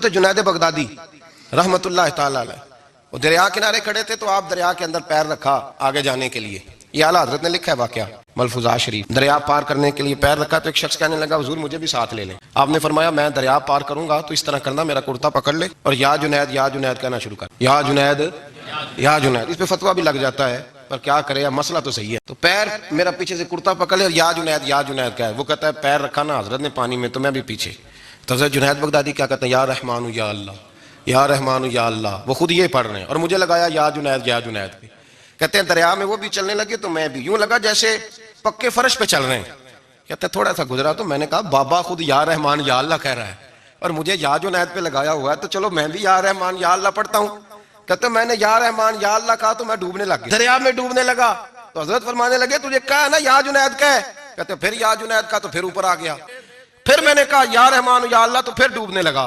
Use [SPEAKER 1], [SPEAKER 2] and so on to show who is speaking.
[SPEAKER 1] हजरत Junaid Baghdadi रहमतुल्लाह ताला अलैह, वो दरिया किनारे खड़े थे तो आप दरिया के अंदर पैर रखा आगे जाने के लिए। ये आला हजरत ने लिखा है वाकया मलफूजा शरीफ। दरिया पार करने के लिए पैर रखा तो एक शख्स कहने लगा हुजूर मुझे भी साथ ले लें। आपने फरमाया मैं दरिया पार करूंगा तो इस तरह करना, मेरा कुर्ता पकड़ ले और या जुनैद कहना शुरू कर, या जुनैद। इस पे फतवा भी लग जाता है पर क्या करे, मसला तो सही है। तो पैर मेरा पीछे से कुर्ता पकड़ ले और या जुनैद का है। वो कहता है पैर रखा ना हजरत ने पानी में तो मैं भी पीछे। तो हजरत जुनैद बगदादी क्या कहते हैं, या रहमानु या अल्लाह, या रहमानु या अल्लाह। वो खुद ये पढ़ रहे हैं और मुझे लगाया या जुनैद पे। कहते हैं दरिया में वो भी चलने लगे तो मैं भी, यूं लगा जैसे पक्के फर्श पे चल रहे हैं। कहते हैं थोड़ा सा गुजरा तो मैंने कहा बाबा खुद या रहमान या अल्लाह कह रहा है और मुझे या जुनैद पे लगाया हुआ है, तो चलो मैं भी या रहमान या अल्लाह पढ़ता हूँ। कहते मैंने या रहमान या अल्लाह कहा तो मैं डूबने लग गया, दरिया में डूबने लगा। तो हजरत फरमाने लगे तुझे कहा ना या जुनैद का है। कहते फिर या जुनैद का, तो फिर ऊपर आ गया। फिर मैंने कहा या रहमान या अल्लाह, तो फिर डूबने लगा।